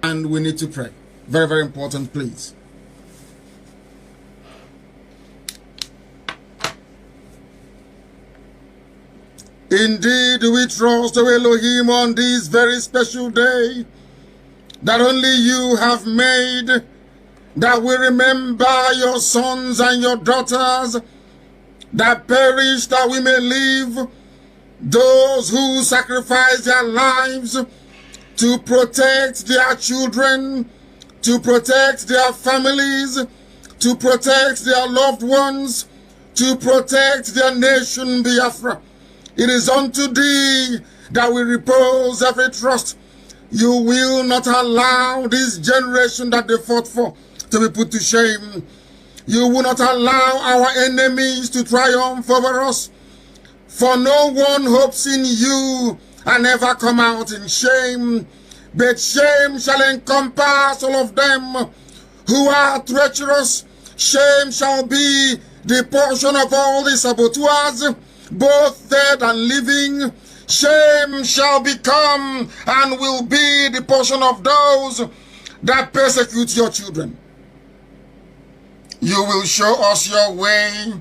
and we need to pray. Very, very important, please. Indeed, we trust, O Elohim, on this very special day that only you have made, that we remember your sons and your daughters that perish that we may live, those who sacrifice their lives to protect their children, to protect their families, to protect their loved ones, to protect their nation, Biafra. It is unto thee that we repose every trust. You will not allow this generation that they fought for to be put to shame. You will not allow our enemies to triumph over us. For no one hopes in you and never come out in shame. But shame shall encompass all of them who are treacherous. Shame shall be the portion of all the saboteurs, both dead and living. Shame shall become and will be the portion of those that persecute your children. You will show us your way,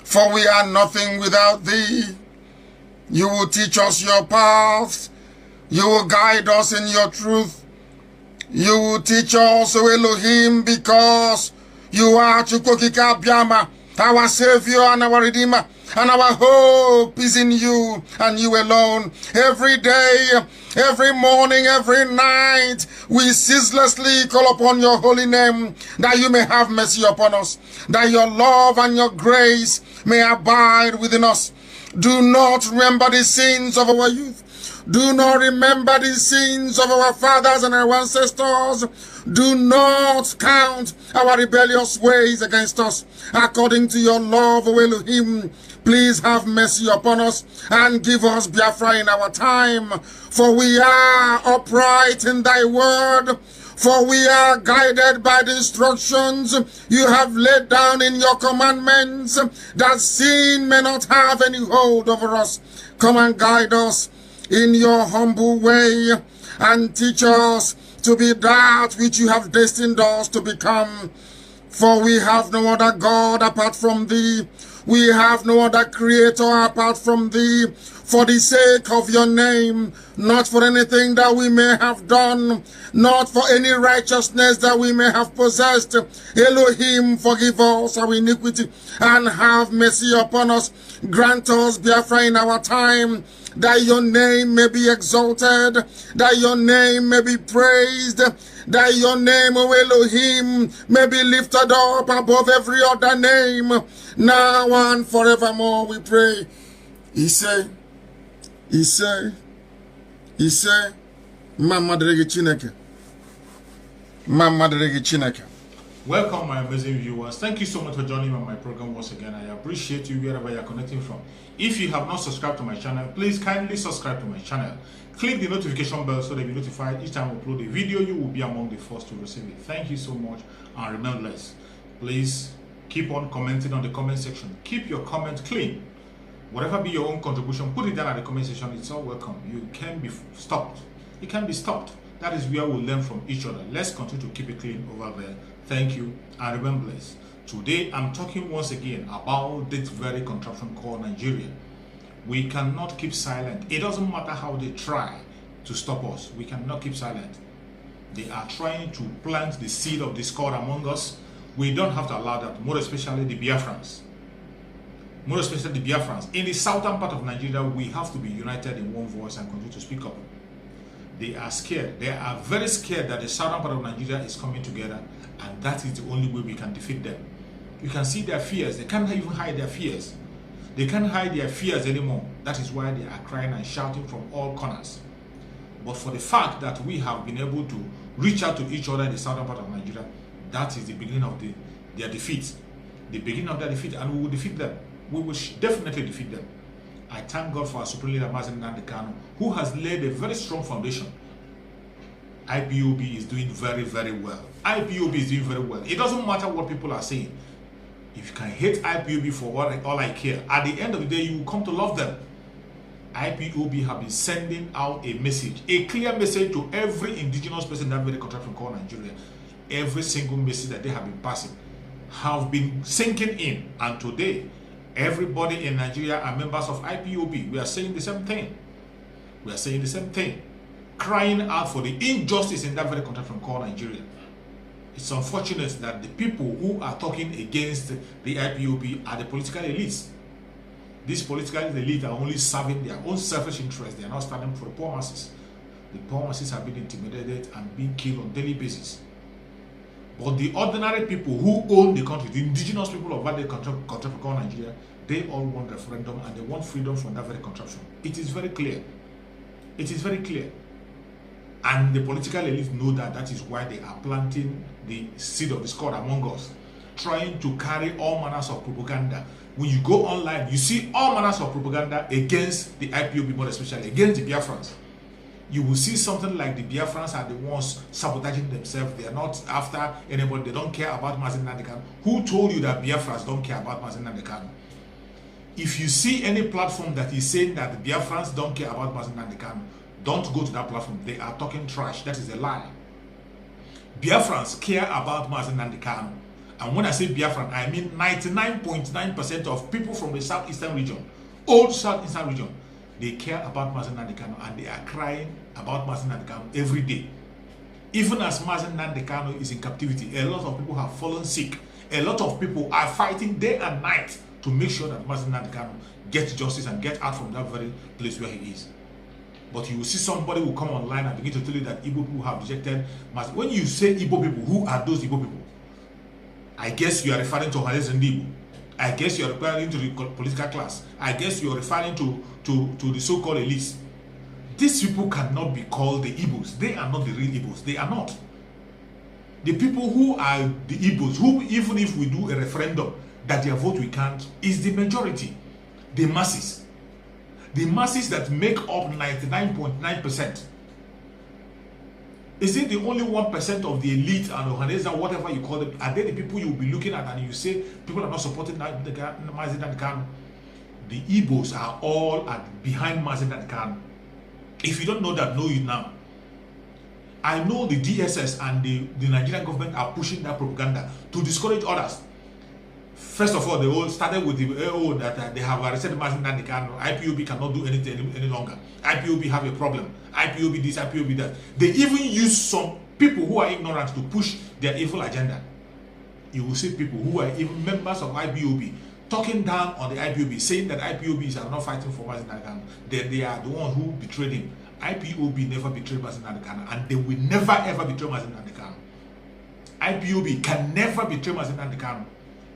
for we are nothing without thee. You will teach us your paths. You will guide us in your truth. You will teach us, O Elohim, because you are Chukwokika Biama, our Savior and our Redeemer, and our hope is in you and you alone. Every day, every morning, every night, we ceaselessly call upon your holy name, that you may have mercy upon us, that your love and your grace may abide within us. Do not remember the sins of our youth. Do not remember the sins of our fathers and our ancestors. Do not count our rebellious ways against us. According to your love, O Elohim, please have mercy upon us and give us Biafra in our time. For we are upright in thy word. For we are guided by the instructions you have laid down in your commandments, that sin may not have any hold over us. Come and guide us in your humble way, and teach us to be that which you have destined us to become. For we have no other God apart from thee. We have no other creator apart from thee. For the sake of your name, not for anything that we may have done, not for any righteousness that we may have possessed. Elohim, forgive us our iniquity and have mercy upon us. Grant us Biafra in our time, that your name may be exalted, that your name may be praised, that your name, O Elohim, may be lifted up above every other name, now and forevermore, we pray. He said, Mama Deregi Chineke. Mama Deregi Chineke. Welcome, my amazing viewers. Thank you so much for joining me on my program once again. I appreciate you wherever you are connecting from. If you have not subscribed to my channel, please kindly subscribe to my channel. Click the notification bell so that you'll be notified each time I upload a video. You will be among the first to receive it. Thank you so much, and remember, please keep on commenting on the comment section. Keep your comment clean. Whatever be your own contribution, put it down at the comment section. It's all welcome. You can be stopped. It can be stopped. That is where we'll learn from each other. Let's continue to keep it clean over there. Thank you, and remember, today I'm talking once again about this very contraption called Nigeria. We cannot keep silent. It doesn't matter how they try to stop us. We cannot keep silent. They are trying to plant the seed of discord among us. We don't have to allow that, more especially the Biafrans. More especially the Biafrans. In the southern part of Nigeria, we have to be united in one voice and continue to speak up. They are scared. They are very scared that the southern part of Nigeria is coming together, and that is the only way we can defeat them. You can see their fears. They can't even hide their fears. They can't hide their fears anymore. That is why they are crying and shouting from all corners. But for the fact that we have been able to reach out to each other in the southern part of Nigeria, that is the beginning of their defeat. The beginning of their defeat, and we will defeat them. We will definitely defeat them. I thank God for our Supreme Leader Mazi Nnamdi Kanu, who has laid a very strong foundation. IPOB is doing very, very well. IPOB is doing very well. It doesn't matter what people are saying. If you can hate IPOB for all I care, at the end of the day, you will come to love them. IPOB have been sending out a message, a clear message to every indigenous person in that very country called Nigeria. Every single message that they have been passing have been sinking in, and today everybody in Nigeria are members of IPOB. We are saying the same thing. We are saying the same thing, crying out for the injustice in that very country called Nigeria. It's unfortunate that the people who are talking against the IPOB are the political elites. These political elites are only serving their own selfish interests. They are not standing for the poor masses. The poor masses have been intimidated and being killed on a daily basis. But the ordinary people who own the country, the indigenous people of that country called Nigeria, they all want referendum and they want freedom from that very contraption. It is very clear. It is very clear. And the political elites know that. That is why they are planting the seed of discord among us, trying to carry all manners of propaganda. When you go online, you see all manners of propaganda against the IPOB, more especially against the Biafrans. You will see something like the Biafrans are the ones sabotaging themselves. They are not after anybody. They don't care about Mazi Nnamdi Kanu. Who told you that Biafrans don't care about Mazi Nnamdi Kanu? If you see any platform that is saying that the Biafrans don't care about Mazi Nnamdi Kanu, don't go to that platform. They are talking trash. That is a lie. Biafrans care about Mazi Nnamdi Kanu. And when I say Biafran, I mean 99.9% of people from the southeastern region, old southeastern region, they care about Mazi Nnamdi Kanu and they are crying about Mazi Nnamdi Kanu every day. Even as Mazi Nnamdi Kanu is in captivity, a lot of people have fallen sick. A lot of people are fighting day and night to make sure that Mazi Nnamdi Kanu gets justice and get out from that very place where he is. But you will see somebody will come online and begin to tell you that Igbo people have rejected Mazi. When you say Igbo people, who are those Igbo people? I guess you are referring to Ohanese and Igbo. I guess you are referring to the political class. I guess you are referring to the so-called elites. These people cannot be called the Igbos. They are not the real Igbos. They are not. The people who are the Igbos, who even if we do a referendum, that their vote we can't, is the majority. The masses. The masses that make up 99.9%. Is it the only 1% of the elite and Ohanese, whatever you call them? Are they the people you will be looking at and you say people are not supporting Mazi Nnamdi Kanu? The Igbos are all behind Mazi Nnamdi Kanu. If you don't know that, know it now. I know the DSS and the Nigerian government are pushing that propaganda to discourage others. First of all, they all started with the that they have arrested Mazi Nnamdi Kanu. IPOB cannot do anything any longer. IPOB have a problem. IPOB this, IPOB that. They even use some people who are ignorant to push their evil agenda. You will see people who are even members of IPOB talking down on the IPOB, saying that IPOBs are not fighting for Mazi Nnamdi Kanu. They are the ones who betrayed him. IPOB never betrayed Mazi Nnamdi Kanu, and they will never ever betray Mazi Nnamdi Kanu. IPOB can never betray Mazi Nnamdi Kanu.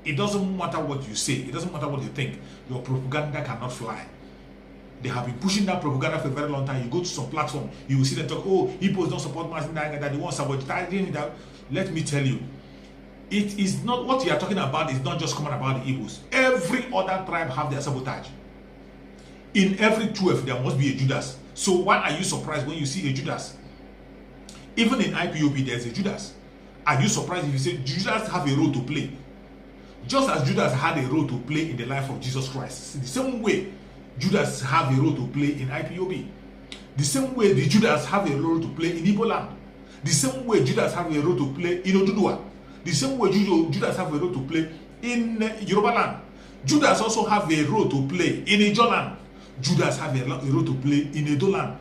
It doesn't matter what you say. It doesn't matter what you think. Your propaganda cannot fly. They have been pushing that propaganda for a very long time. You go to some platform, you will see them talk, oh, Igbos don't support Mazi Nnamdi Kanu, that they want sabotaging that. Let me tell you, it is not what you are talking about. Is not just coming about the Igbos. Every other tribe have their sabotage. In every 12, there must be a Judas. So why are you surprised when you see a Judas? Even in IPOB, there's a Judas. Are you surprised if you say Judas have a role to play? Just as Judas had a role to play in the life of Jesus Christ, the same way Judas have a role to play in IPOB. The same way the Judas have a role to play in Igbo land. The same way Judas have a role to play in Oduduwa. The same way Judas have a role to play in Yoruba land. Judas also have a role to play in Ijo land. Judas have a role to play in Edo land.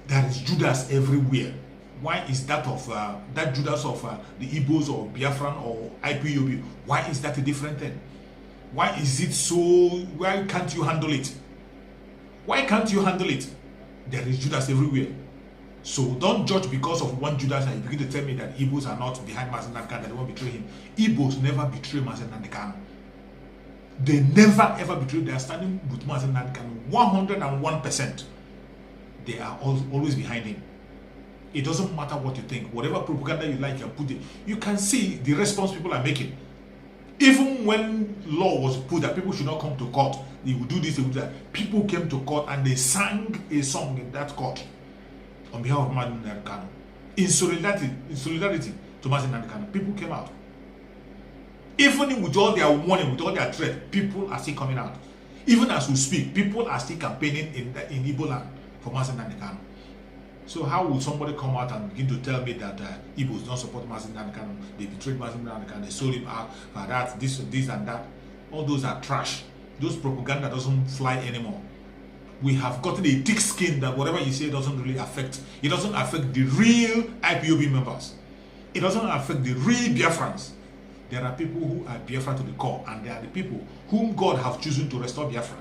There is Judas everywhere. Why is that of that Judas of the Igbos or Biafran or IPOB? Why is that a different thing? Why is it so? Why can't you handle it? Why can't you handle it? There is Judas everywhere. So don't judge because of one Judas and you begin to tell me that Igbos are not behind Mazi Nnamdi Kanu, that they won't betray him. Igbos never betray Mazi Nnamdi Kanu. They never ever betray. They are standing with Mazi Nnamdi Kanu 101%. They are always behind him. It doesn't matter what you think. Whatever propaganda you like, you can put it. You can see the response people are making. Even when law was put that people should not come to court, they would do this, they would do that. People came to court and they sang a song in that court on behalf of Mazi Nnamdi Kanu. In solidarity to Mazi Nnamdi Kanu, people came out. Even with all their warning, with all their threat, people are still coming out. Even as we speak, people are still campaigning in Igbo land for Mazi Nnamdi Kanu. So how would somebody come out and begin to tell me that Igbos don't support Mazi Nnamdi Kanu? They betrayed Mazi Nnamdi Kanu, they sold him out for that, this and that. All those are trash. Those propaganda doesn't fly anymore. We have gotten a thick skin that whatever you say doesn't really affect. It doesn't affect the real IPOB members. It doesn't affect the real Biafrans. There are people who are Biafra to the core, and there are the people whom God have chosen to restore Biafra.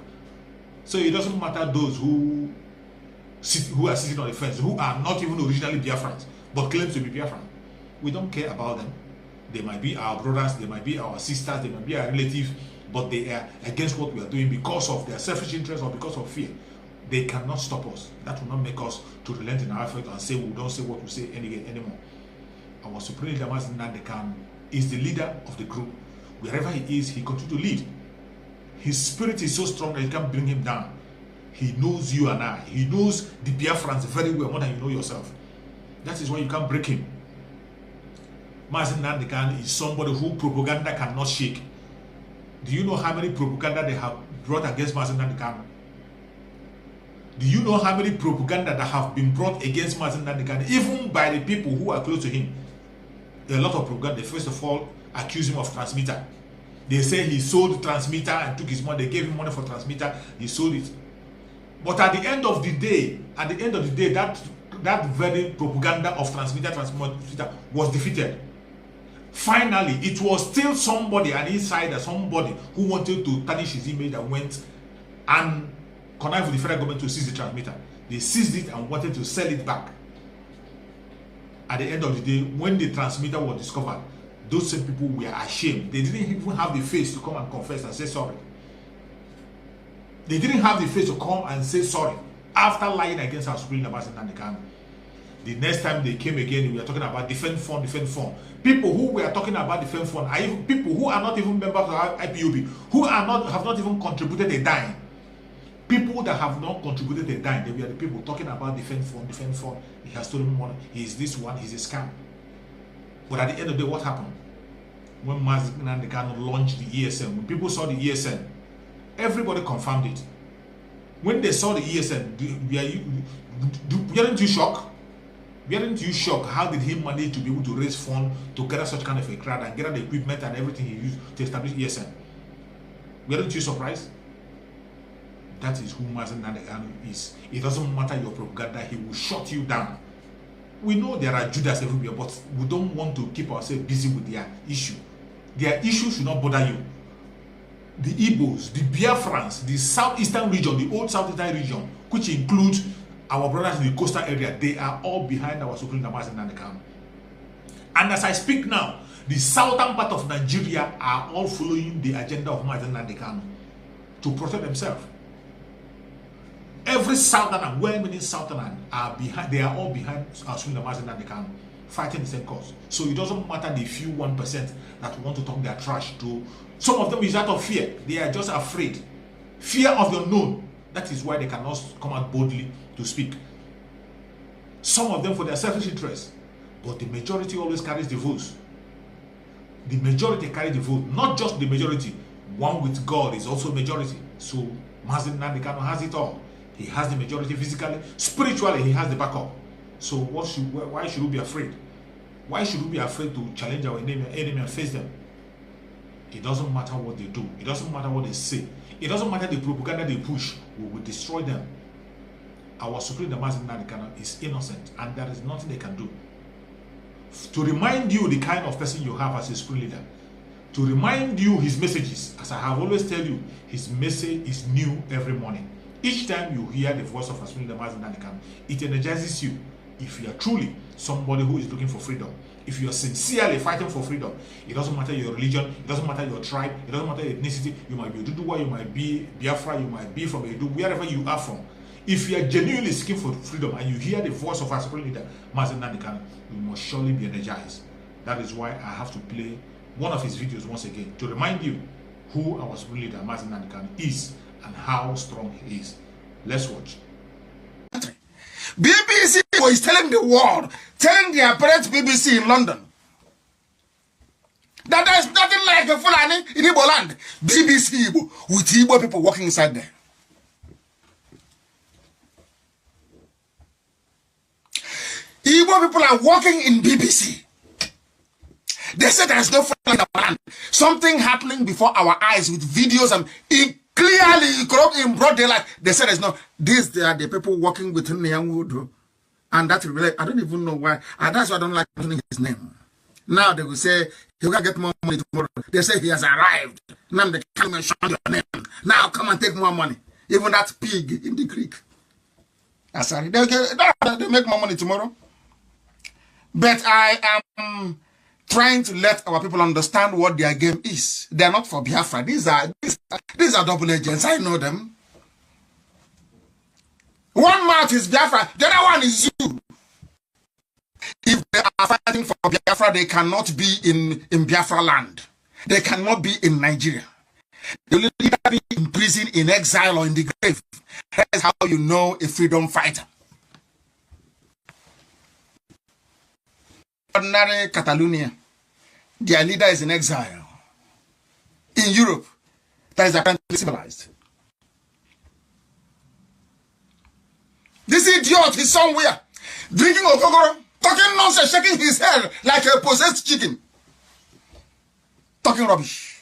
So it doesn't matter those who are sitting on the fence, who are not even originally Biafrans, but claim to be Biafran. We don't care about them. They might be our brothers, they might be our sisters, they might be our relatives, but they are against what we are doing because of their selfish interest or because of fear. They cannot stop us. That will not make us to relent in our effort and say we don't say what we say anymore. Our Supreme Leader Mazi Nnamdi Kanu is the leader of the group. Wherever he is, he continues to lead. His spirit is so strong that you can't bring him down. He knows you and I. He knows the Biafrans very well, more than you know yourself. That is why you can't break him. Mazi Nnamdi Kanu is somebody who propaganda cannot shake. Do you know how many propaganda they have brought against Mazi Nnamdi Kanu? Do you know how many propaganda that have been brought against Mazi Nnamdi Kanu, even by the people who are close to him? A lot of propaganda. They first of all accuse him of transmitter. They say he sold transmitter and took his money. They gave him money for transmitter. He sold it. But at the end of the day, that very propaganda of transmitter was defeated. Finally, it was still somebody, an insider, somebody who wanted to tarnish his image and went and connived with the federal government to seize the transmitter. They seized it and wanted to sell it back. At the end of the day, when the transmitter was discovered, those same people were ashamed. They didn't even have the face to come and confess and say sorry. They didn't have the face to come and say sorry after lying against our Supreme Leader Mazi Nnamdi Kanu. The next time they came again, we were talking about defense fund. People who were talking about defense fund are even people who are not even members of IPOB, who have not even contributed a dime. People that have not contributed a dime, they were the people talking about defense fund. He has stolen money. He is this one. He's a scam. But at the end of the day, what happened? When Mazi Nnamdi Kanu launched the ESN, when people saw the ESN, everybody confirmed it. When they saw the ESN, weren't you shocked? Weren't you shocked? How did he manage to be able to raise funds to gather such kind of a crowd and gather the equipment and everything he used to establish ESN? Weren't you surprised? That is who Mazi Nnamdi Kanu is. It doesn't matter your propaganda, he will shut you down. We know there are Judas everywhere, but we don't want to keep ourselves busy with their issue. Their issue should not bother you. The Igbos, the Biafrans, the southeastern region, the old southeastern region, which includes our brothers in the coastal area, they are all behind our Supreme Leader Mazi Nnamdi Kanu. And as I speak now, the southern part of Nigeria are all following the agenda of Mazi Nnamdi Kanu to protect themselves. Every southern and well-meaning southern are behind. They are all behind our Supreme Leader Mazi Nnamdi Kanu, fighting the same cause. So it doesn't matter the few 1% that want to talk their trash to. Some of them is out of fear. They are just afraid. Fear of the unknown. That is why they cannot come out boldly to speak. Some of them for their selfish interest. But the majority always carries the votes. The majority carry the vote. Not just the majority. One with God is also majority. So Mazi Nnamdi Kanu has it all. He has the majority physically. Spiritually, he has the backup. So why should we be afraid? Why should we be afraid to challenge our enemy and face them? It doesn't matter what they do. It doesn't matter what they say. It doesn't matter the propaganda they push. We will destroy them. Our Supreme Leader Mazi Nnamdi Kanu is innocent, and there is nothing they can do. To remind you the kind of person you have as a Supreme Leader, to remind you his messages, as I have always tell you, his message is new every morning. Each time you hear the voice of our Supreme Leader Mazi Nnamdi Kanu, it energizes you. If you are truly somebody who is looking for freedom, if you are sincerely fighting for freedom, it doesn't matter your religion, it doesn't matter your tribe, it doesn't matter your ethnicity, you might be Oduduwa, you might be Biafra, you might be from Edo, wherever you are from. If you are genuinely seeking for freedom and you hear the voice of our Supreme Leader Mazi Nnamdi Kanu, you must surely be energized. That is why I have to play one of his videos once again to remind you who our Supreme Leader Mazi Nnamdi Kanu is and how strong he is. Let's watch. BBC is telling the world, telling the apparent BBC in London, That there is nothing like a Fulani in Igbo land. BBC Igbo, with Igbo people working inside there. Igbo people are working in BBC. They said there is no Fulani in our land. Something happening before our eyes with videos and clearly in broad daylight. They said there's no. These they are the people working with Nyangudo. And that really, I don't even know why. And that's why I don't like mentioning his name. Now they will say he will get more money tomorrow. They say he has arrived. Now they can't mention your name. Now come and take more money. Even that pig in the creek. Sorry, they make more money tomorrow. But I am trying to let our people understand what their game is. They are not for Biafra. These are double agents. I know them. One mouth is Biafra, the other one is you. If they are fighting for Biafra, they cannot be in Biafra land. They cannot be in Nigeria. They will either be in prison, in exile, or in the grave. That's how you know a freedom fighter. Ordinary Catalonia, their leader is in exile. In Europe, that is apparently civilized. This idiot is somewhere drinking okokoro, talking nonsense, shaking his head like a possessed chicken. Talking rubbish.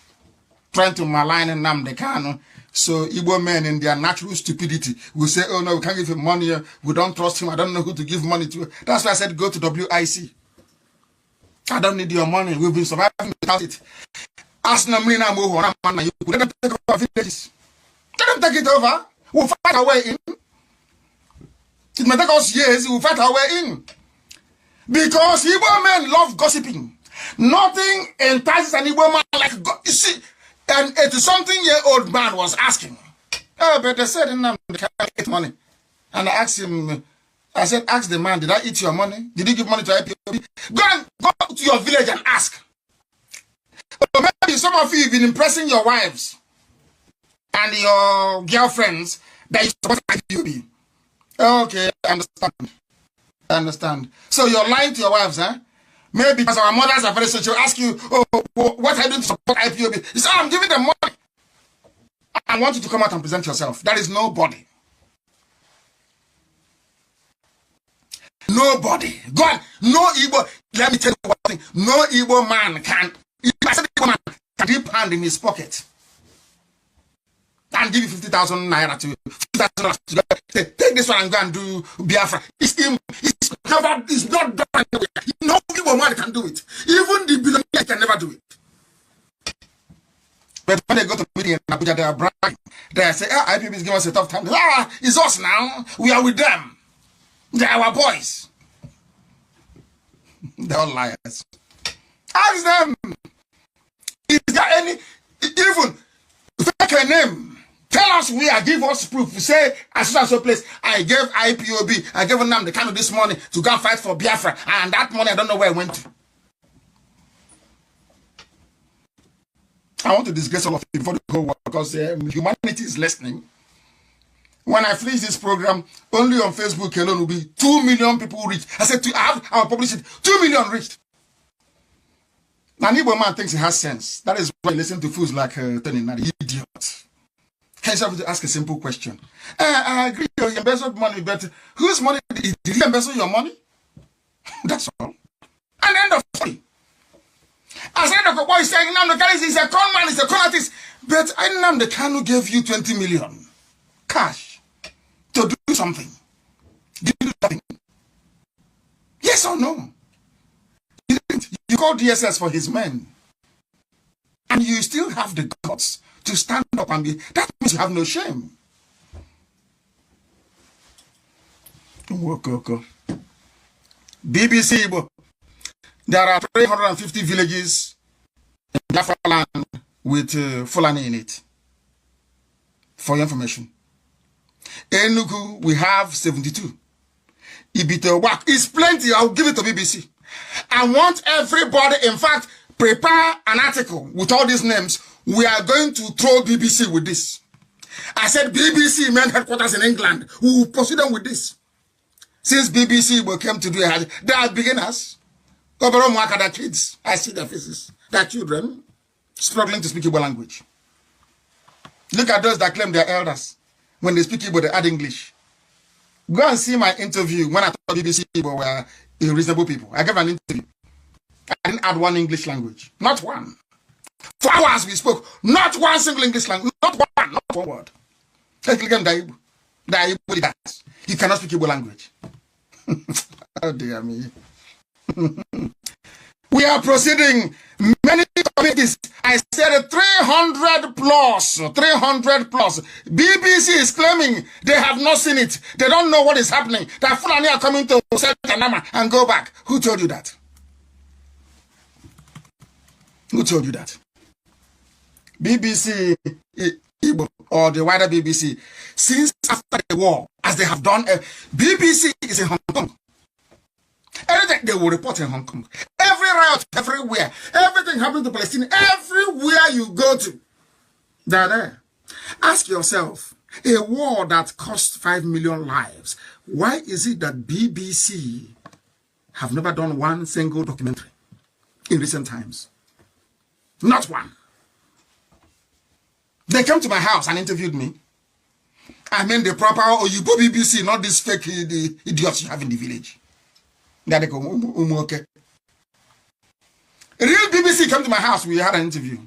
Trying to malign Nnamdi Kanu. So Igbo men in their natural stupidity will say, oh no, we can't give him money. We don't trust him. I don't know who to give money to. That's why I said go to WIC. I don't need your money. We've been surviving without it. Ask Namrina Moho, let them take over villages. Let them take it over. We'll fight our way in. It may take us years, we'll fight our way in. Because Igbo men love gossiping. Nothing entices an Igbo man like you see, an 80-something-year-old man was asking. Oh, but they said they can't get money. And I asked him, I said, ask the man, did I eat your money? Did you give money to IPOB? Go to your village and ask. Or maybe some of you have been impressing your wives and your girlfriends that you support IPOB. Okay, I understand. So you're lying to your wives, huh? Maybe because our mothers are very social, ask you, oh, what are you doing to support IPOB? You say, I'm giving them money. I want you to come out and present yourself. That is nobody. Nobody. Go on. No Igbo. Let me tell you one thing. No Igbo man can. I said Igbo man can dip hand in his pocket and give you 50,000 naira to 50,000 to take this one and go and do Biafra. It's not done anywhere. No Igbo man can do it. Even the billionaire can never do it. But when they go to meeting in Abuja, they are bragging. They say, IPOB is giving us a tough time. It's us now. We are with them. They're our boys. They're all liars. Ask them. Is there any, even fake a name? Tell us where, give us proof. Say, as soon as so place, I gave IPOB, I gave Nnamdi Kanu this morning to go and fight for Biafra. And that money, I don't know where it went to. I want to disgrace all of you before the whole world because humanity is listening. When I finish this program, only on Facebook alone will be 2 million people reached. I said, I'll publish it. 2 million reached. Now, Igbo man thinks he has sense. That is why I listen to fools like Tony Nadi, idiot. Hence, I have to ask a simple question. I agree you embezzled money, but whose money did you embezzle your money? That's all. And end of story. As end of boy is saying, Nnamdi Kanu is a con man, he's a con artist. But Nnamdi Kanu gave you 20 million cash to do something. Did you do nothing? Yes or no? You didn't. You called DSS for his men. And you still have the guts to stand up and be. That means you have no shame. BBC Igbo. There are 350 villages in Biafra land with Fulani in it. For your information. Enugu, we have 72. Ibito Wak is plenty. I'll give it to BBC. I want everybody, in fact, prepare an article with all these names. We are going to throw BBC with this. I said BBC main headquarters in England. We will pursue them with this. Since BBC came to do it, they are beginners. Kids, I see their faces. their children, struggling to speak Igbo language. Look at those that claim they're elders. When they speak Igbo, they add English. Go and see my interview when I thought BBC Igbo were reasonable people. I gave an interview. I didn't add one English language. Not one. For hours we spoke. Not one single English language. Not one word. You cannot speak Igbo language. Oh dear me. We are proceeding. Many committees. I said 300 plus. 300 plus. BBC is claiming they have not seen it. They don't know what is happening. That Fulani are coming to Nama and go back. Who told you that? Who told you that? BBC Igbo or the wider BBC, since after the war, as they have done, BBC is in Hong Kong. Everything they will report in Hong Kong. Every riot, everywhere, everything happening to Palestine, everywhere you go to, they're there. Ask yourself, a war that cost 5 million lives, why is it that BBC have never done one single documentary in recent times? Not one. They came to my house and interviewed me. I mean the proper Oyibo BBC, not this fake idiots you have in the village. Real BBC came to my house. We had an interview.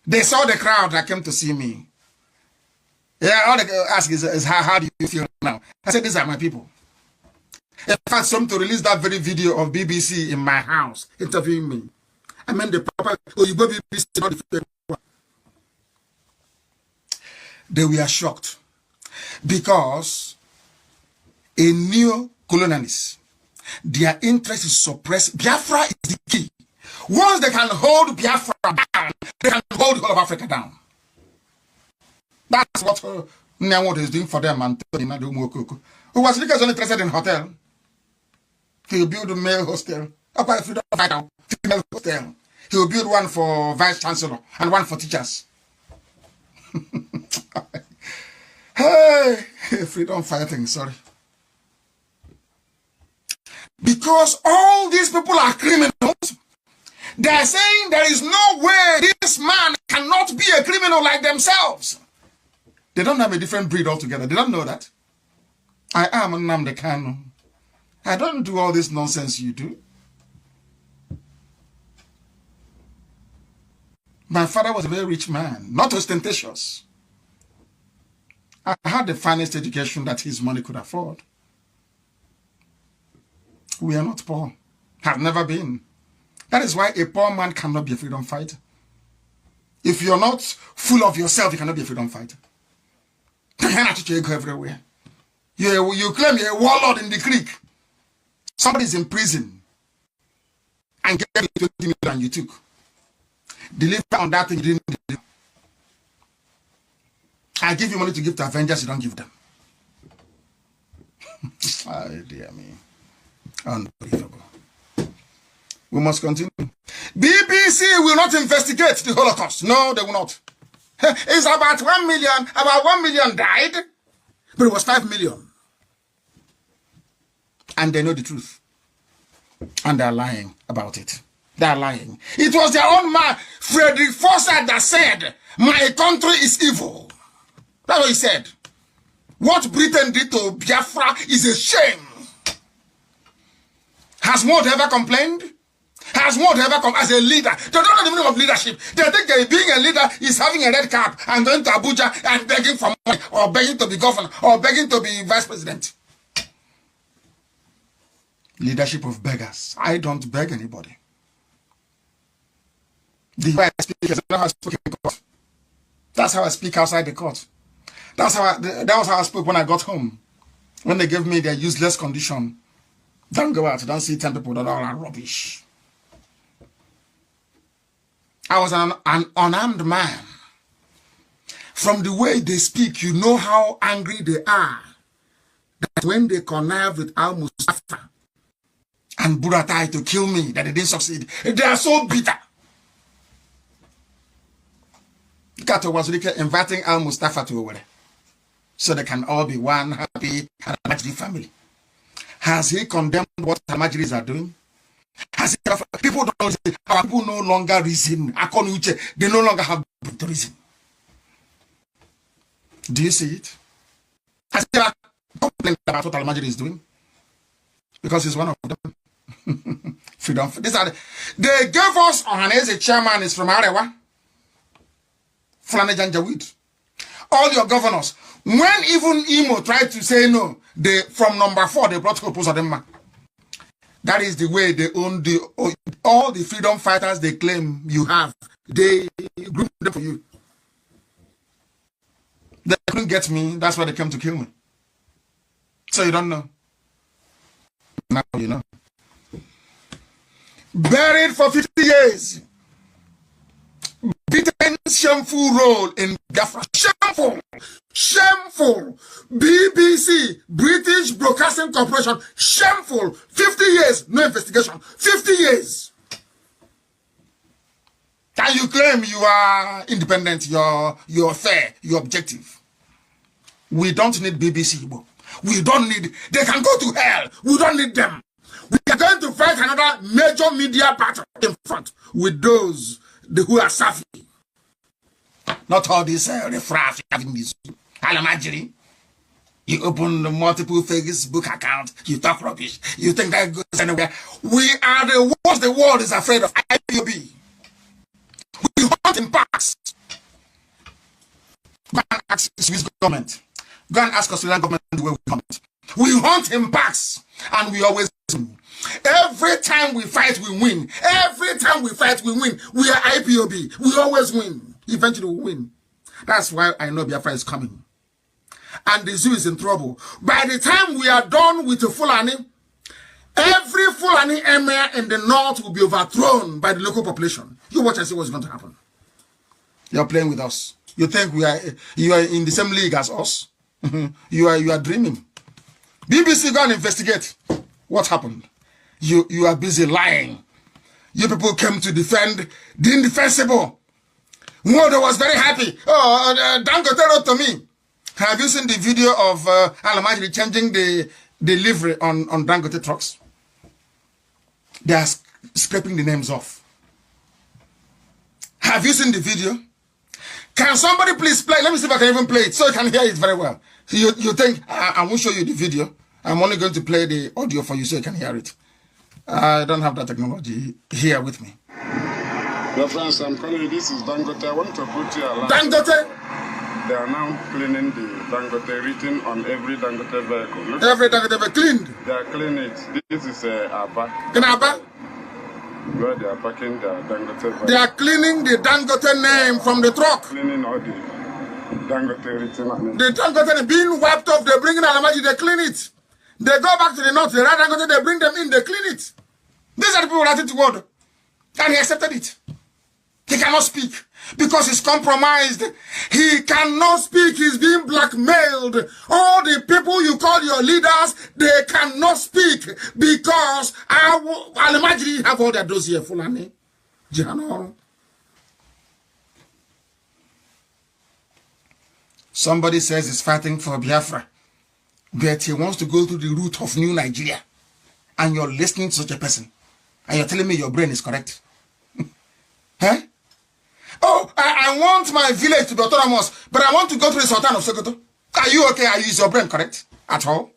They saw the crowd that came to see me. Yeah, all they ask is how do you feel now? I said, these are my people. If I had some to release that very video of BBC in my house interviewing me, I mean the proper Oyibo BBC, not the fake one. They were shocked because a neo-colonialist, their interest is suppressed. Biafra is the key. Once they can hold Biafra down, they can hold the whole of Africa down. That's what Nyawo is doing for them. And who was only interested in hotel. He will build a male hostel. Female hostel. He will build one for vice chancellor and one for teachers. Hey, freedom fighting, sorry. Because all these people are criminals, they are saying there is no way this man cannot be a criminal like themselves. They don't have a different breed altogether. They don't know that. I am Nnamdi Kanu. I don't do all this nonsense you do. My father was a very rich man, not ostentatious. I had the finest education that his money could afford. We are not poor. Have never been. That is why a poor man cannot be a freedom fighter. If you're not full of yourself, you cannot be a freedom fighter. You go everywhere. You claim you're a warlord in the creek. Somebody's in prison and get 20 million you took. Deliver on that thing you didn't deliver. I give you money to give to Avengers, you don't give them. Oh, dear me. Unbelievable. We must continue. BBC will not investigate the Holocaust. No, they will not. It's about 1 million. About 1 million died, but it was 5 million. And they know the truth. And they're lying about it. They're lying. It was their own man, Frederick Forsyth, that said, my country is evil. That's what he said. What Britain did to Biafra is a shame. Has Maud ever complained? Has Maud ever come as a leader? They don't know the meaning of leadership. They think that being a leader is having a red cap and going to Abuja and begging for money, or begging to be governor, or begging to be vice president. Leadership of beggars. I don't beg anybody. The way I speak is not how I speak in court. That's how I speak outside the court. That was how I spoke when I got home. When they gave me their useless condition. Don't go out. Don't see 10 people that all are rubbish. I was an unarmed man. From the way they speak, you know how angry they are. That when they connived with Al-Mustafa and Buratai to kill me, that they didn't succeed. They are so bitter. Kato was inviting Al-Mustafa to Owerri, so they can all be one happy Al-Majri family. Has he condemned what Al-Majris are doing? Has he People don't say, our people no longer reason. They no longer have reason. Do you see it? I still complain about what Almajiri is doing. Because he's one of them. Freedom. They gave us Ohaneze chairman is from Arewa. Fulani Janjaweed. All your governors. When even Imo tried to say no, they from number 4 they brought Hope Uzodinma. That is the way they own all the freedom fighters they claim you have. They group them for you. They couldn't get me. That's why they came to kill me. So you don't know. Now you know. Buried for 50 years. Beaten shameful role in Biafra. Shameful. Shameful. BBC, British Broadcasting Corporation. Shameful. 50 years. No investigation. 50 years. And you claim you are independent, you're fair, you're objective. We don't need BBC. We don't need, they can go to hell. We don't need them. We are going to fight another major media battle in front with those who are Safi. Not all these refraff having this. Alamajiri. You open multiple Facebook accounts, you talk rubbish, you think that goes anywhere. We are the worst the world is afraid of. IPOB. We hunt in packs. Go and ask the Swiss government. Go and ask Australian government where we hunt. We hunt in packs and we always win. Every time we fight, we win. Every time we fight, we win. We are IPOB. We always win. Eventually we win. That's why I know Biafra is coming. And the zoo is in trouble. By the time we are done with the Fulani, every Fulani emir in the north will be overthrown by the local population. You watch and see what's going to happen. You're playing with us. You think you are in the same league as us? You are dreaming. BBC, go and investigate what happened. You are busy lying. You people came to defend the indefensible. Mwodo was very happy. Oh, Dangote wrote to me. Have you seen the video of Alamajiri changing the livery on Dangote trucks? They are scraping the names off. Have you seen the video? Can somebody please play? Let me see if I can even play it so you can hear it very well. You think I won't show you the video. I'm only going to play the audio for you so you can hear it. I don't have that technology here with me. Biafrans, I'm calling you. This is Dangote. I want to put you alert. Dangote? They are now cleaning the Dangote written on every Dangote vehicle. Look, every Dangote vehicle cleaned? They are cleaning it. This is Abba. In Abba? Where they are packing the Dangote vehicle. They are cleaning the Dangote name from the truck. Cleaning all the Dangote written on it. The Dangote being wiped off, they bring in Alamaji, they clean it. They go back to the north, they write Dangote, they bring them in, they clean it. These are the people writing to God. And he accepted it. He cannot speak because he's compromised. He cannot speak. He's being blackmailed. All the people you call your leaders, they cannot speak because Alamajiri have all their dossier Fulani. Somebody says he's fighting for Biafra, but he wants to go to the root of New Nigeria. And you're listening to such a person. And you're telling me your brain is correct. Huh? Oh, I want my village to be autonomous, but I want to go to the Sultan of Sokoto. Are you okay? Is your brain correct at all?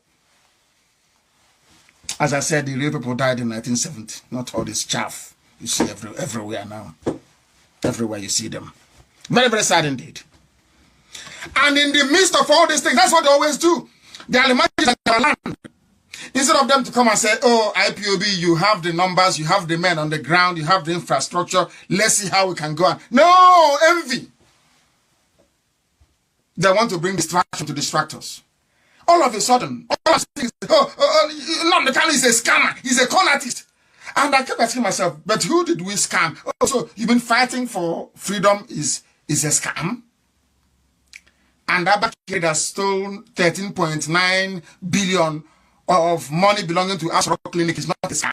As I said, the real people died in 1970. Not all this chaff you see everywhere now. Everywhere you see them. Very, very sad indeed. And in the midst of all these things, that's what they always do. They are the land. Instead of them to come and say, oh, IPOB, you have the numbers, you have the men on the ground, you have the infrastructure, let's see how we can go on. No, envy. They want to bring distraction to distract us. All of a sudden, all of things, Nnamdi Kanu is a scammer, he's a con artist. And I kept asking myself, but who did we scam? Oh, so you've been fighting for freedom is a scam? And that kid has stolen 13.9 billion of money belonging to Asro Clinic is not a scam.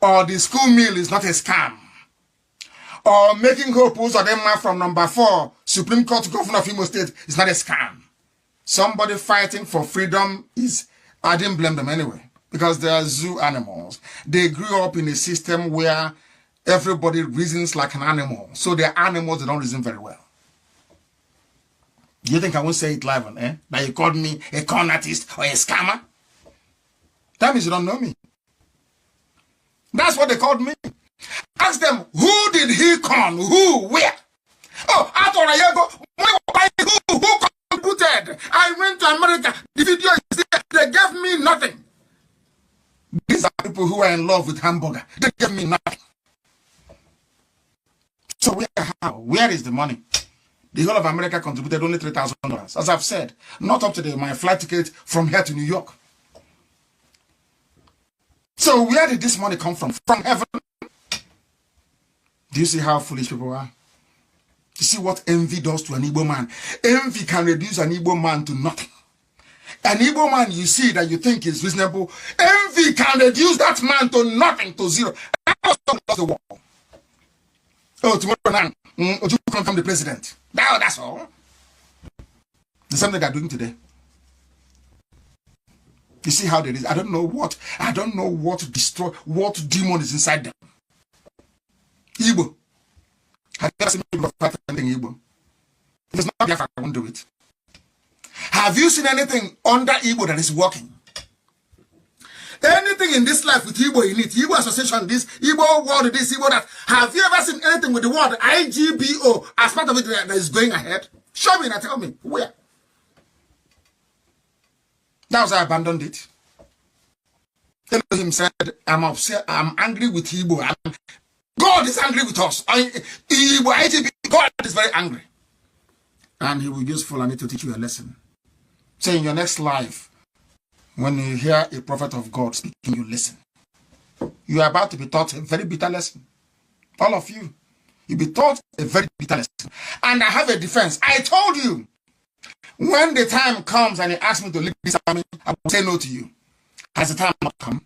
Or the school meal is not a scam. Or making Hope Uzodinma from number 4 Supreme Court Governor of Imo State is not a scam. Somebody fighting for freedom is, I didn't blame them anyway. because they are zoo animals. They grew up in a system where everybody reasons like an animal. So they're animals, they don't reason very well. Do you think I won't say it live on air? That you called me a con artist or a scammer? That means you don't know me. That's what they called me. Ask them, who did he con? Who? Where? Oh, I thought a year ago, who contributed? I went to America. The video is there. They gave me nothing. These are people who are in love with hamburger. They gave me nothing. So where is the money? The whole of America contributed only $3,000. As I've said, not up to my flight ticket from here to New York. So where did this money come from? From heaven? Do you see how foolish people are? You see what envy does to an Igbo man? Envy can reduce an Igbo man to nothing. An Igbo man you see that you think is reasonable, envy can reduce that man to nothing, to zero. That's the war. Oh, tomorrow now, you can become the president. That's all. The same thing they're doing today. You see how they is? I don't know what to destroy, what demon is inside them. Igbo. Have you ever seen people fight anything Igbo? If it's not Biafra, I won't do it. Have you seen anything under Igbo that is working? Anything in this life with Igbo in it, Igbo association, this, Igbo world, this, Igbo that. Have you ever seen anything with the word IGBO as part of it that is going ahead? Show me and tell me where. That was I abandoned it. Elohim said, I'm upset, I'm angry with Igbo. God is angry with us. Igbo, IGB, God is very angry. And he will use Fulani to teach you a lesson. Say in your next life, when you hear a prophet of God speaking, you listen. You are about to be taught a very bitter lesson. All of you. You'll be taught a very bitter lesson. And I have a defense. I told you, when the time comes and he asks me to lead this army, I will say no to you. Has the time not come?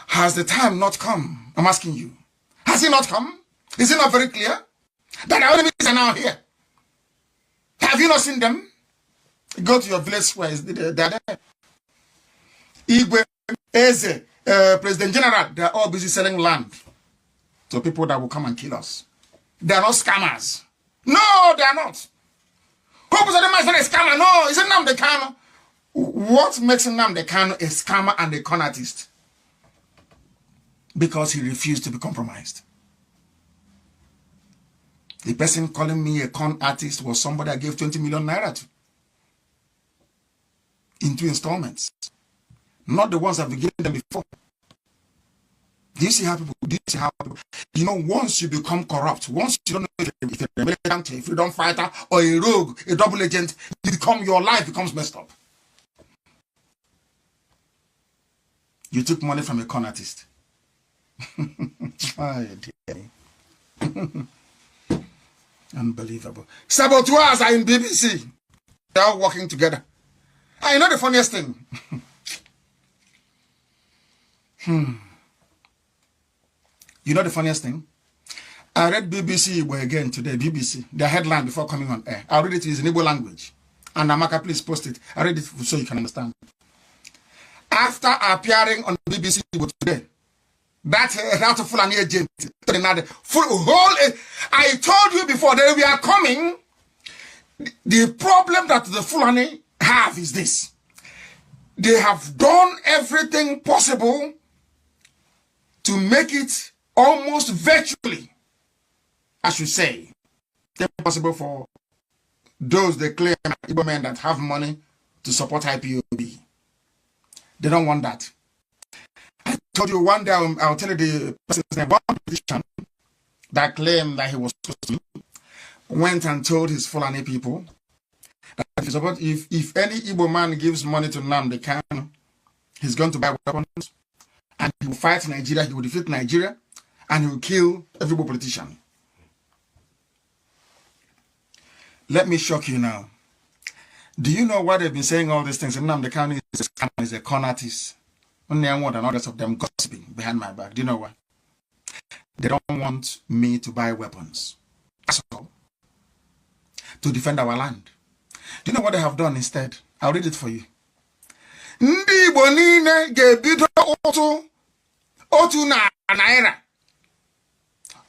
Has the time not come? I'm asking you. Has it not come? Is it not very clear? That our enemies are now here. Have you not seen them? Go to your village square. They're there. Igwe, Eze, President General, they're all busy selling land to people that will come and kill us. They're not scammers. No, they're not. Who was a scammer? No, it's Nnamdi Kanu. What makes Nnamdi Kanu a scammer and a con artist? Because he refused to be compromised. The person calling me a con artist was somebody I gave 20 million naira to. In 2 installments. Not the ones I've given them before. Do you see how people, you know, once you become corrupt, once you don't know if you're a militant, a freedom fighter, or a rogue, a double agent, your life becomes messed up. You took money from a con artist. Oh, dear. Unbelievable. Saboteurs are in BBC. They're all working together. And you know the funniest thing? You know the funniest thing? I read BBC again today, BBC, their headline before coming on air. I'll read it in Igbo language. And Amaka, please post it. I read it so you can understand. After appearing on BBC today, that Fulani agent, I told you before that we are coming. The problem that the Fulani have is this. They have done everything possible to make it almost virtually, I should say, impossible for those they claim Igbo men that have money to support IPOB. They don't want that. I told you one day, I'll tell you the person's name. One politician that claimed that he was supposed to went and told his Fulani people that if any Igbo man gives money to Nnamdi Kanu, he's going to buy weapons and he will fight Nigeria, he will defeat Nigeria, and he will kill every Igbo politician. Let me shock you now. Do you know why they've been saying all these things? Nnamdi Kanu is a con artist. Only I want and others of them gossiping behind my back. Do you know why? They don't want me to buy weapons. That's all. To defend our land. Do you know what they have done instead? I'll read it for you. Ndi Igbo niile ga-ebido otu naira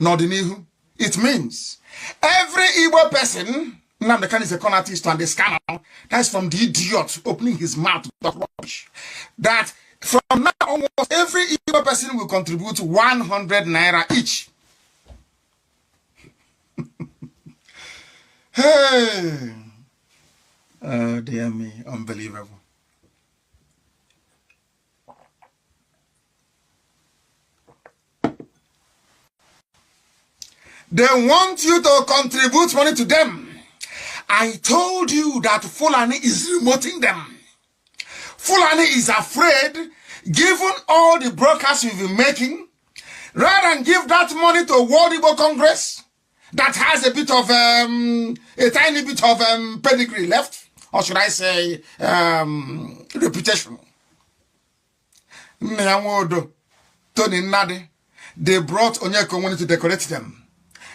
n'ọdịnihu. It means every Igbo person, Nnamdi Kanu is a con artist and a scammer. That's from the idiot opening his mouth to talk rubbish. That from now onwards, every Igbo person will contribute 100 naira each. Hey. Oh, dear me. Unbelievable. They want you to contribute money to them. I told you that Fulani is remoting them. Fulani is afraid, given all the broadcasts we've been making, rather than give that money to World Igbo Congress that has a bit of, a tiny bit of pedigree left, or should I say, reputation. Tony Nadi, they brought Onyeko money to decorate them.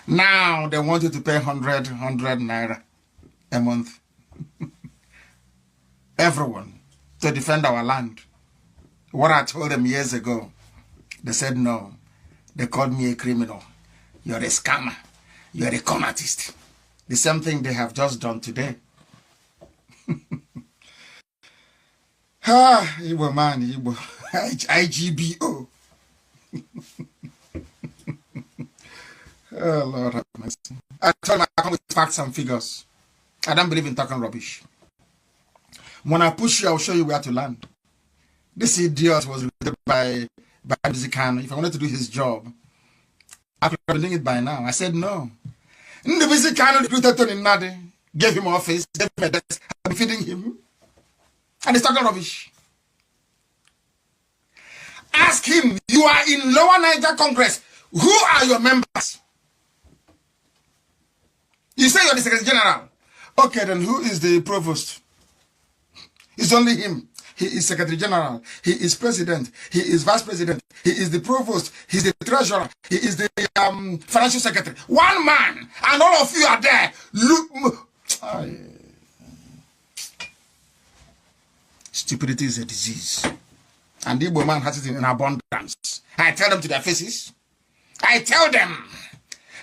Now they want you to pay 100 naira a month. Everyone, to defend our land. What I told them years ago, they said no. They called me a criminal. You're a scammer. You're a con artist. The same thing they have just done today. Igbo man, Igbo. IGBO. Oh, Lord have mercy. I told them I come with facts and figures. I don't believe in talking rubbish. When I push you, I'll show you where to land. This idiot was recruited by MAZI KANU. If I wanted to do his job, I could have been doing it by now. I said no. MAZI KANU recruited Tony Nadi, gave him office, gave him a desk, I'm feeding him. And he's talking rubbish. Ask him, you are in Lower Niger Congress. Who are your members? You say you're the Secretary General. Okay, then who is the provost? It's only him. He is Secretary General. He is President. He is Vice President. He is the Provost. He's the Treasurer. He is the Financial Secretary. One man, and all of you are there. Look. Stupidity is a disease. And the Igbo man has it in abundance. I tell them to their faces. I tell them.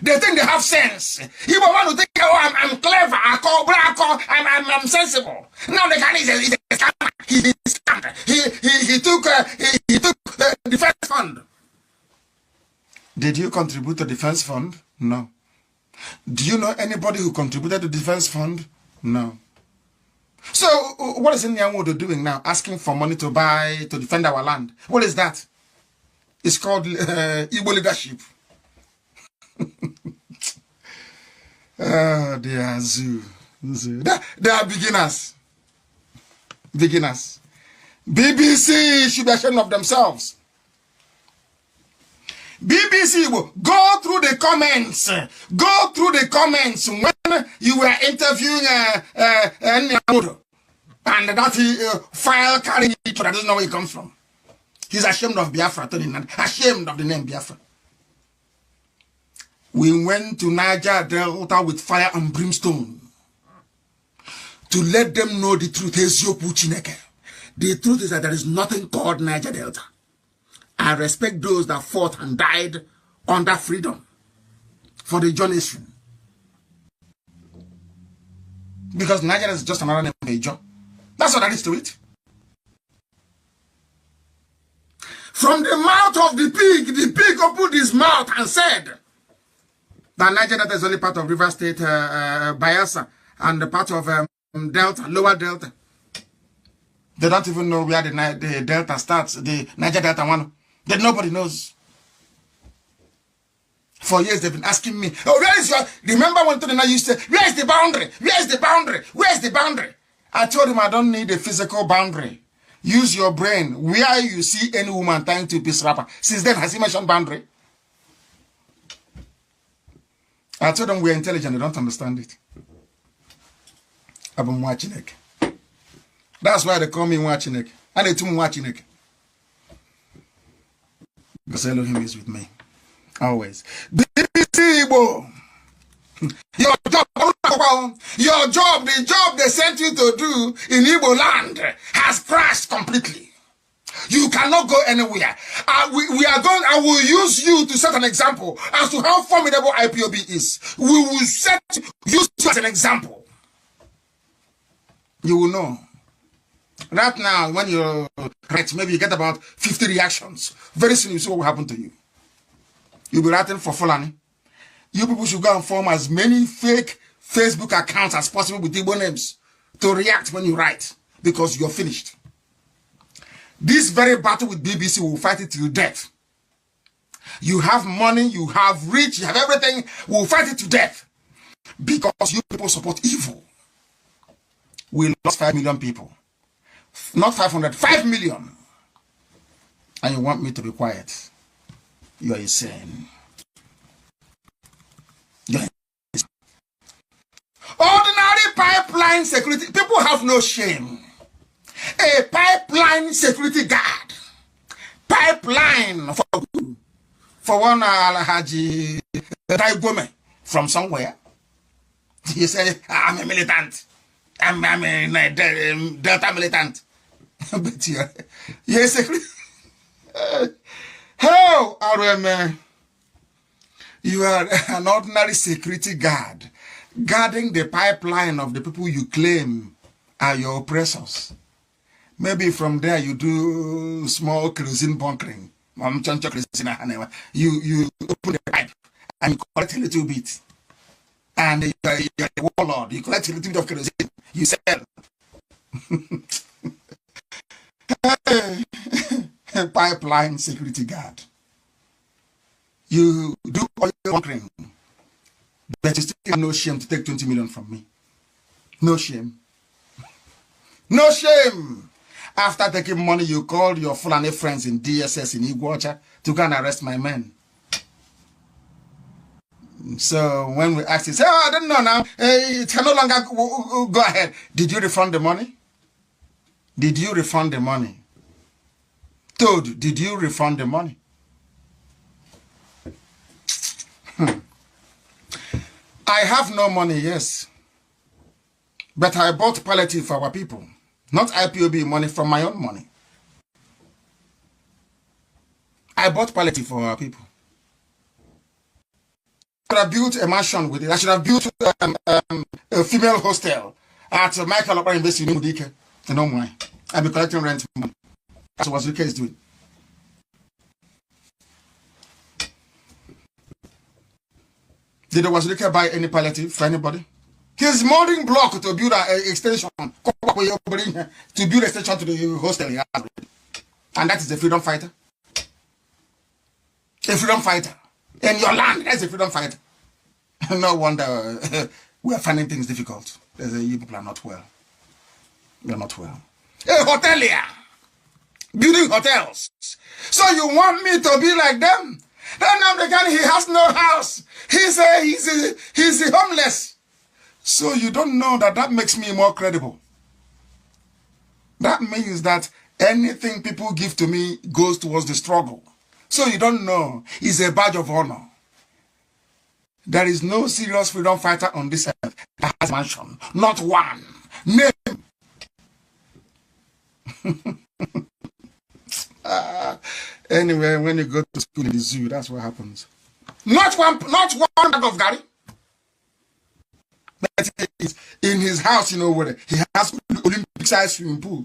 They think they have sense. Igbo man will think, oh, I'm clever, I'm sensible. Now the guy is a scammer. He scammed. He took the defense fund. Did you contribute to the defense fund? No. Do you know anybody who contributed to the defense fund? No. So what is Nyanwodo doing now? Asking for money to defend our land. What is that? It's called Igbo leadership. Oh, they are zoo. They are beginners. Beginners. BBC should be ashamed of themselves. BBC will go through the comments. Go through the comments when you were interviewing Nyamodo. And that file carrying it, I don't know where it comes from. He's ashamed of Biafra, ashamed of the name Biafra. We went to Niger Delta with fire and brimstone to let them know the truth. The truth is that there is nothing called Niger Delta. I respect those that fought and died under freedom for the nation. Because Niger is just another name major. That's what that is to it. From the mouth of the pig opened his mouth and said that Niger Delta is only part of River State, Bayelsa, and the part of Delta, Lower Delta. They don't even know where the Delta starts, the Niger Delta one. That nobody knows. For years they've been asking me, oh, where is your... Remember when Tony used to say, where is the boundary? Where is the boundary? Where is the boundary? I told him I don't need a physical boundary. Use your brain. Where you see any woman trying to be rapper. Since then, has he mentioned boundary? I told them we're intelligent, they don't understand it. I've been watching it. That's why they call me watching it. And they too watching it. Because Elohim is with me. Always. BBC Igbo. Your job, Your job, the job they sent you to do in Igbo land, has crashed completely. You cannot go anywhere. We are going. I will use you to set an example as to how formidable IPOB is. We will use you as an example. You will know. Right now, when you write, maybe you get about 50 reactions. Very soon you see what will happen to you. You'll be writing for Fulani. You people should go and form as many fake Facebook accounts as possible with Igbo names to react when you write, because you're finished. This very battle with BBC, will fight it till death. You have money, you have rich, you have everything. We'll fight it to death because you people support evil. We lost 5 million people. Not 500, 5 million. And you want me to be quiet? You are insane. You are insane. Ordinary pipeline security. People have no shame. A pipeline security guard. Pipeline for one Alhaji Taigome from somewhere. He said, I'm a militant. I'm a Delta militant. But yes, security. How RMA? You are an ordinary security guard guarding the pipeline of the people you claim are your oppressors. Maybe from there you do small kerosene bunkering. You open the pipe and you collect a little bit. And you're a warlord. You collect a little bit of kerosene. You sell. Pipeline security guard. You do all your bunkering. But you still have no shame to take 20 million from me. No shame. No shame. After taking money, you called your Fulani friends in DSS in Iguacha to go and arrest my men. So when we asked, he said, oh, I don't know now. It can no longer go ahead. Did you refund the money? Did you refund the money? Toad, did you refund the money? I have no money, yes. But I bought palliative for our people. Not IPOB money, from my own money. I bought palliative for our people. I could have built a mansion with it. I should have built a female hostel at Michael Opera University in Mudike. You know why? I'll be collecting rent money. That's what Wazuke is doing. Did the Wazuke buy any palliative for anybody? His molding block to build an extension, to build an extension to the hostel he has. And that is the freedom fighter. A freedom fighter. In your land, that's a freedom fighter. No wonder we are finding things difficult. You people are not well. You are not well. A hotelier. Building hotels. So you want me to be like them? That Nnamdi Kanu, he has no house. He's homeless. So you don't know that makes me more credible. That means that anything people give to me goes towards the struggle. So you don't know. It's a badge of honor. There is no serious freedom fighter on this earth that has a mansion. Not one. Name. Anyway, when you go to school in the zoo, that's what happens. Not one bag of Gary. But in his house, you know, where he has Olympic size swimming pool.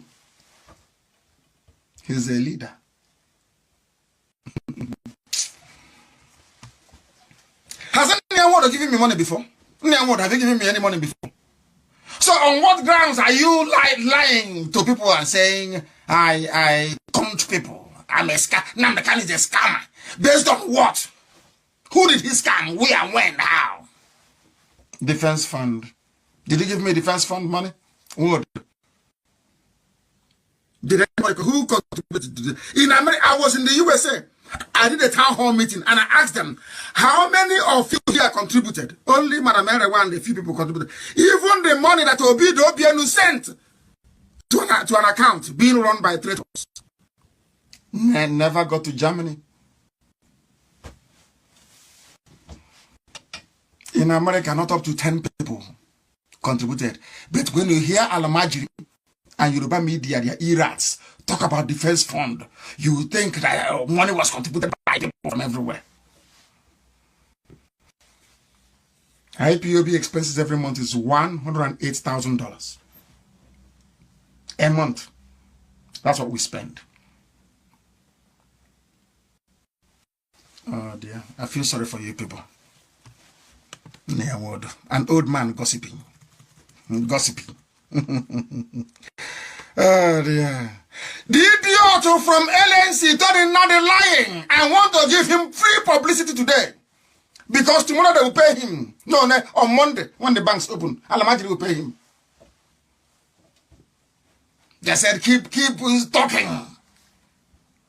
He's a leader. Has anyone given me money before? Anyone have you given me any money before? So on what grounds are you lying to people and saying I come to people? I'm a scam. Nnamdi Kanu is a scammer. Based on what? Who did he scam? Where, when, how? Defense fund. Did he give me defense fund money? What? Did anybody who contributed to this? In America, I was in the USA. I did a town hall meeting and I asked them, how many of you here contributed? Only Madam Erewa and a few people contributed. Even the money that Obienu sent to an account being run by traitors never got to Germany. In America, not up to 10 people contributed. But when you hear Alamajiri and Yoruba media, their irats, talk about defense fund, you think that money was contributed by people from everywhere. IPOB expenses every month is $108,000 a month. That's what we spend. Oh dear, I feel sorry for you people. An old man gossiping. Oh dear. The idiot from LNC thought he's not lying. I want to give him free publicity today. Because tomorrow they will pay him. No, on Monday, when the banks open, Alamajiri will pay him. They said, keep talking.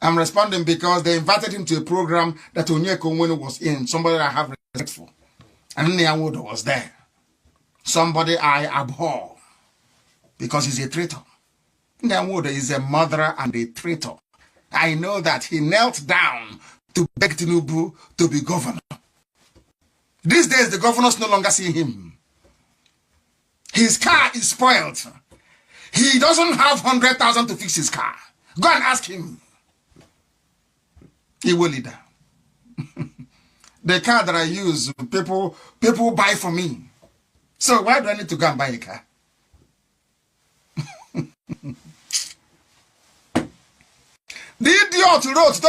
I'm responding because they invited him to a program that Onyeko Onwenu was in. Somebody I have respect for. And Nyawodo was there. Somebody I abhor. Because he's a traitor. Nyawodo is a murderer and a traitor. I know that he knelt down to beg Tinubu to be governor. These days, the governors no longer see him. His car is spoiled. He doesn't have 100,000 to fix his car. Go and ask him. He will leader. The car that I use, people buy for me. So why do I need to go and buy a car? The idiot wrote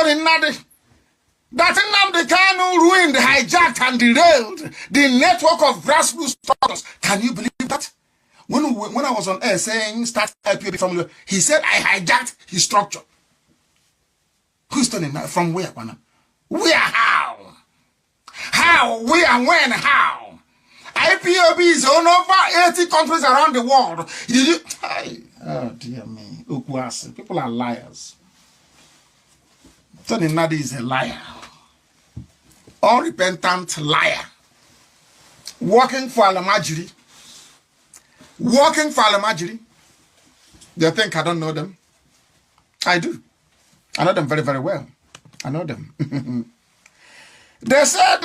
that Nnamdi Kanu ruined, hijacked, and derailed the network of grassroots structures. Can you believe that? When I was on air saying start IPOB family, he said I hijacked his structure. Who's turning that? From where, Pana? Where? How? How? Where? When? How? IPOB is on over 80 countries around the world. Oh dear me. People are liars. Tony Nadi is a liar. Unrepentant liar. Working for Alamajiri. Working for Alamajiri. They think I don't know them. I do. I know them very, very well. I know them. They said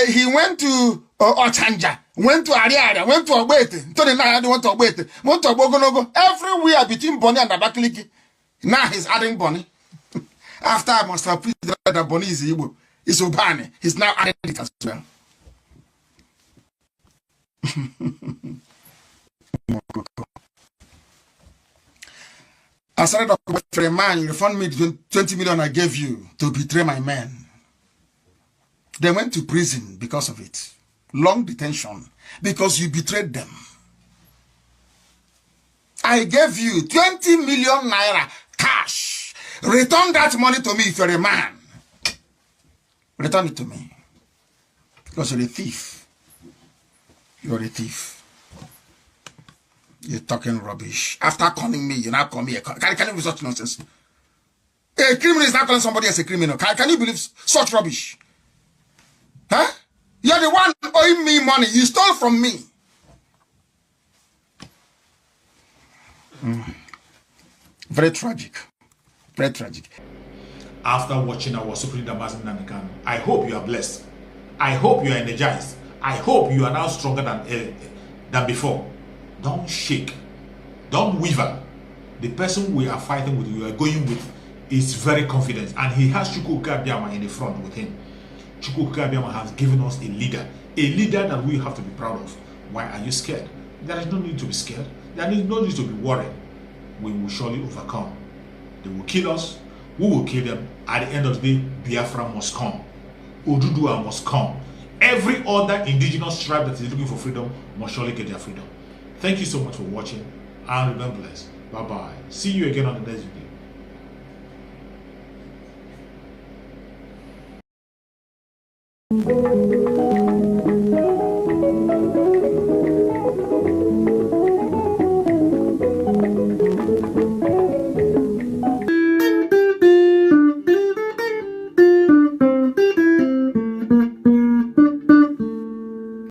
he went to Ochanja, went to Ariara, went to Obete. Tony Nadi went to Obete, went to Obogonogo. Everywhere between Bonny and Abakaliki. Now he's adding Bonny. After I must have proved that Bonny is Igbo, is Obani. He's now adding it as well. I started off for a man, you refund me 20 million I gave you to betray my men. They went to prison because of it. Long detention. Because you betrayed them. I gave you 20 million naira cash. Return that money to me if you're a man. Return it to me. Because you're a thief. You're a thief. You're talking rubbish. After calling me, you now call me a criminal. Can you believe such nonsense? A criminal is not calling somebody as a criminal. Can you believe such rubbish? Huh? You're the one owing me money. You stole from me. Very tragic. Very tragic. After watching our Supreme Leader Mazi Nnamdi Kanu, I hope you are blessed. I hope you are energized. I hope you are now stronger than before. Don't shake. Don't waver. The person we are fighting with, we are going with, is very confident. And he has Chukwu Abiyama in the front with him. Chukwu Abiyama has given us a leader that we have to be proud of. Why are you scared? There is no need to be scared. There is no need to be worried. We will surely overcome. They will kill us. We will kill them. At the end of the day, Biafra must come. Oduduwa must come. Every other indigenous tribe that is looking for freedom must surely get their freedom. Thank you so much for watching, and remember blessed. Bye-bye. See you again on the next video.